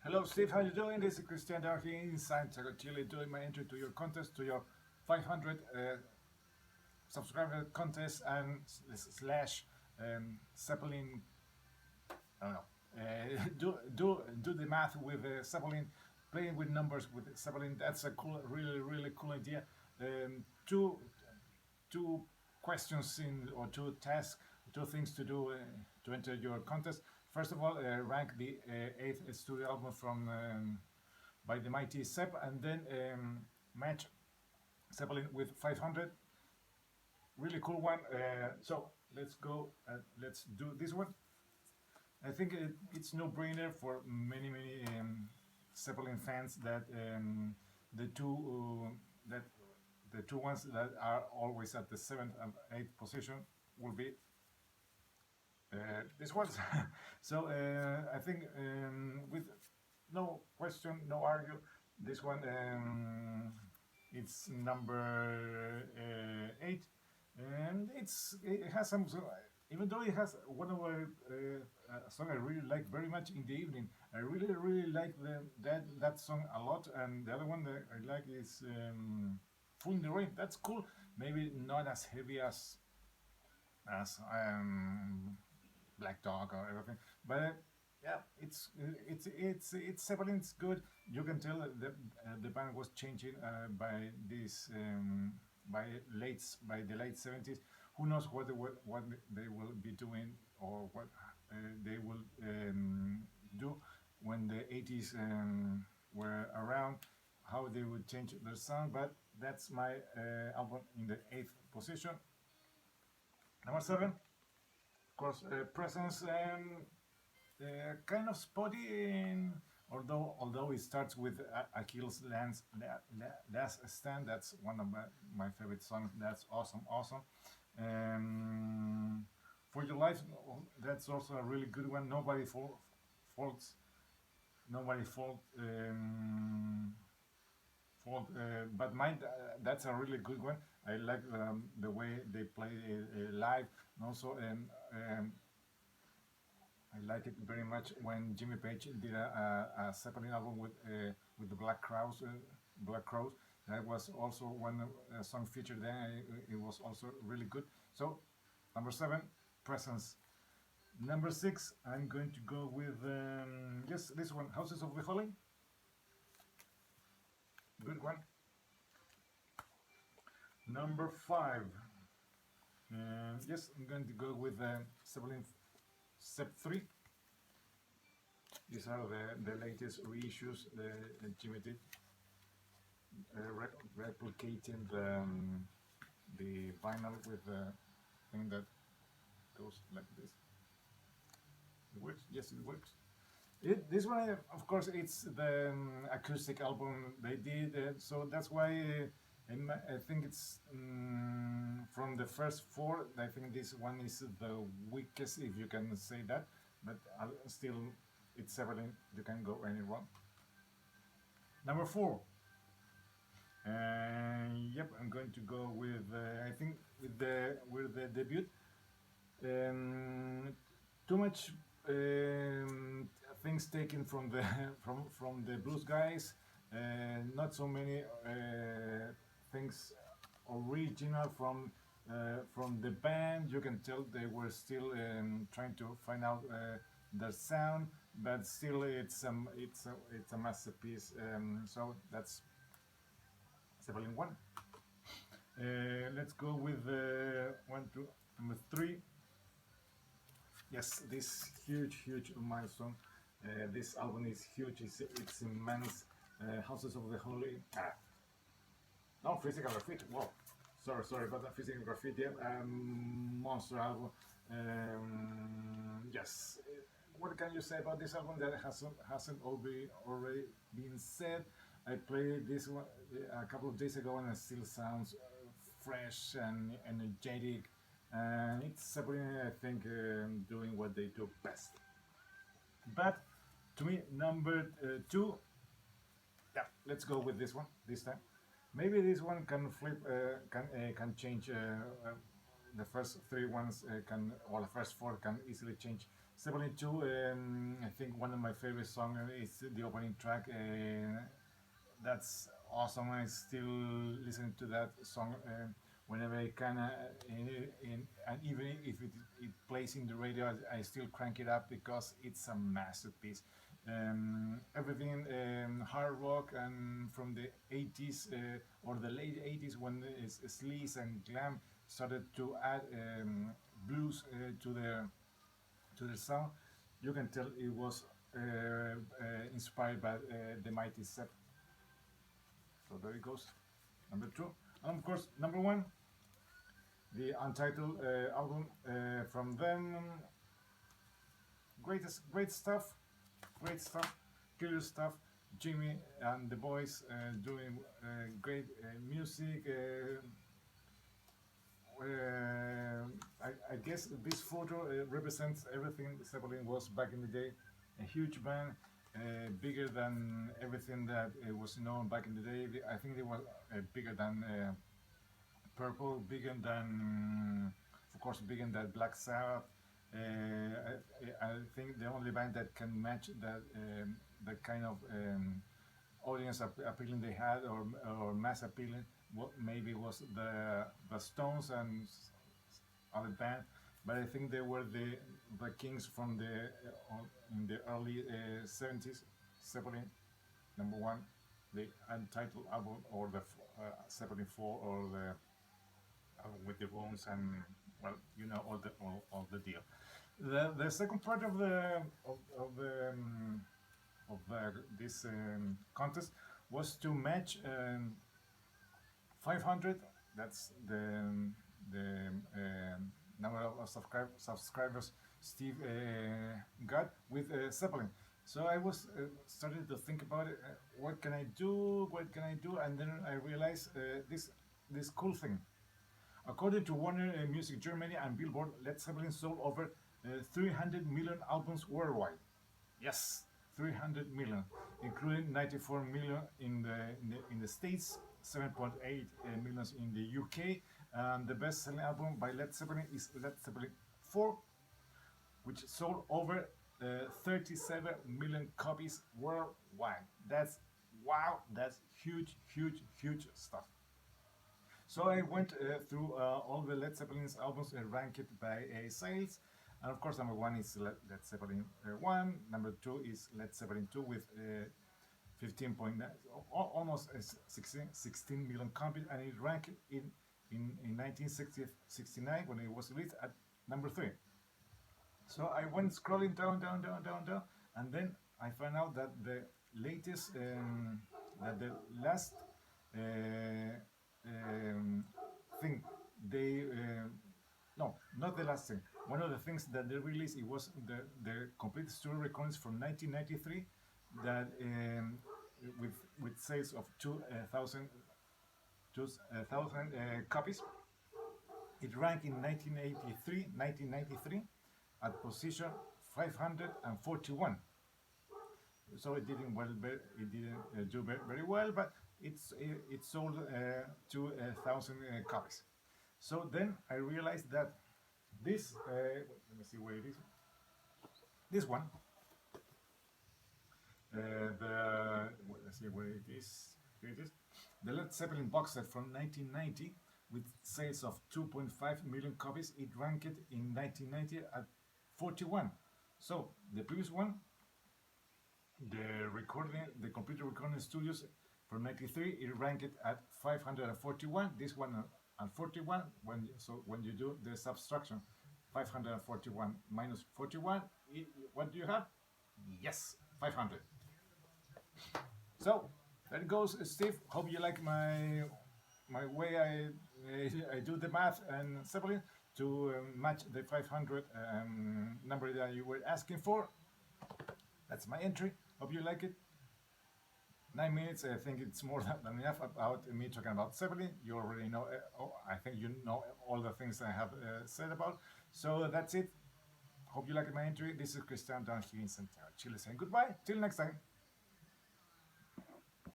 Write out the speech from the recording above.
Hello, Steve. How you doing? This is Christian down here inside Chile doing my entry to your contest, to your 500 subscriber contest and slash Zeppelin. I don't know. Do the math with Zeppelin, playing with numbers with Zeppelin. That's a cool, really cool idea. Two questions in or two tasks, two things to do to enter your contest. First of all, rank the eighth studio album from by the mighty Zepp, and then match Zeppelin with 500. Really cool one. So let's go. Let's do this one. I think it's no brainer for many Zeppelin fans that the two that the two ones that are always at the seventh and eighth position will be this ones. So I think with no question, no argue, this one it's number eight, and it has some. So even though it has one of a song I really like very much in the evening, I really like that song a lot, and the other one that I like is Full in the Rain. That's cool. Maybe not as heavy as Black Dog or everything. But yeah, it's Zeppelin's good. You can tell that the band was changing by this by the late 70s. Who knows what they will be doing or what they will do when the 80s were around. How they would change their sound, but that's my album in the eighth position. Number seven, of course, Presence, kind of spotty, although it starts with Achilles' Last Stand. That's one of my favorite songs. That's awesome. For Your Life, that's also a really good one. Faults, nobody but mine, that's a really good one. I like the way they play live, and also I like it very much when Jimmy Page did a Zeppelin album with the Black Crows. That was also one song featured there. It was also really good. So number seven, Presence. Number six, I'm going to go with yes, this one, Houses of the Holy. Good one. Number five. Yes, I'm going to go with Zeppelin Step 3. These are the latest reissues that Jimmy did, replicating the vinyl with the thing that goes like this. It works? Yes, it works. This one, of course, it's the acoustic album they did, so that's why I think it's from the first four. I think this one is the weakest, if you can say that. But still, it's Zeppelin. You can't go any wrong. Number four. Yep, I'm going to go with I think with the debut. Too much things taken from the from the blues guys. Not so many things original from the band. You can tell they were still trying to find out their sound, but still it's a masterpiece. So that's Zeppelin 1. Let's go with number 3. Yes, this huge milestone. This album is huge. It's immense. Houses of the Holy. No, Physical Graffiti. Whoa, sorry about that. Physical Graffiti. Monster album. Yes. What can you say about this album that hasn't already been said? I played this one a couple of days ago, and it still sounds fresh and energetic. And it's Zeppelin, I think, doing what they do best. But to me, number 2, yeah, let's go with this one this time. Maybe this one can flip, can change. The first 3 ones or the first 4 can easily change. Zeppelin 2, I think one of my favorite songs is the opening track. That's awesome. I still listen to that song whenever I can, and even if it plays in the radio, I still crank it up because it's a masterpiece. Everything hard rock and from the 80s or the late 80s when sleaze and glam started to add blues to the sound, you can tell it was inspired by the mighty Zeppelin. So there it goes. Number two. And of course, number one, the Untitled album from them. Great stuff. Great stuff. Killer stuff. Jimmy and the boys doing great music. I guess this photo represents everything Zeppelin was back in the day. A huge band, bigger than everything that was known back in the day. I think they were bigger than Purple, bigger than, of course, bigger than Black Sabbath. I think the only band that can match that kind of audience appealing they had, or mass appealing, what maybe was the Stones and other band, but I think they were the kings from the in the early 70s. Zeppelin, number one, the Untitled album, or the Zeppelin 4, or the album with the bones, and well, you know all the deal. The second part of this contest was to match 500. That's the number of subscribers Steve got with Zeppelin. So I was started to think about it. What can I do? What can I do? And then I realized this cool thing. According to Warner Music Germany and Billboard, Led Zeppelin sold over 300 million albums worldwide. Yes, 300 million, including 94 million in the States, 7.8 million in the UK. And the best-selling album by Led Zeppelin is Led Zeppelin 4, which sold over 37 million copies worldwide. That's wow! That's huge, huge, huge stuff. So I went through all the Led Zeppelin's albums and ranked it by sales. And of course, number one is Led Zeppelin 1. Number two is Led Zeppelin 2 with 15.9, almost 16 million copies, and it ranked in 1969 when it was released at number 3. So I went scrolling down, and then I found out that the latest, that the last thing they, no, not the last thing. One of the things that they released, it was the complete studio recordings from 1993, that with sales of 2,000 copies. It ranked in 1993 at position 541. So it didn't do very well, but it sold 2,000 copies. So then I realized that this, let me see where it is. This one, let's see where it is. Here it is. The Led Zeppelin box set from 1990 with sales of 2.5 million copies. It ranked in 1990 at 41. So the previous one, the computer recording studios from 93, it ranked at 541. This one at 41. When you do the subtraction, 541 minus 41, what do you have? Yes, 500. So there it goes, Steve. Hope you like my way I do the math and Zeppelin to match the 500 number that you were asking for. That's my entry. Hope you like it. 9 minutes, I think it's more than enough about me talking about Zeppelin. You already know, I think you know all the things I have said about. So that's it. Hope you like my entry. This is Christian down here in Santiago, Chile, saying goodbye. Till next time.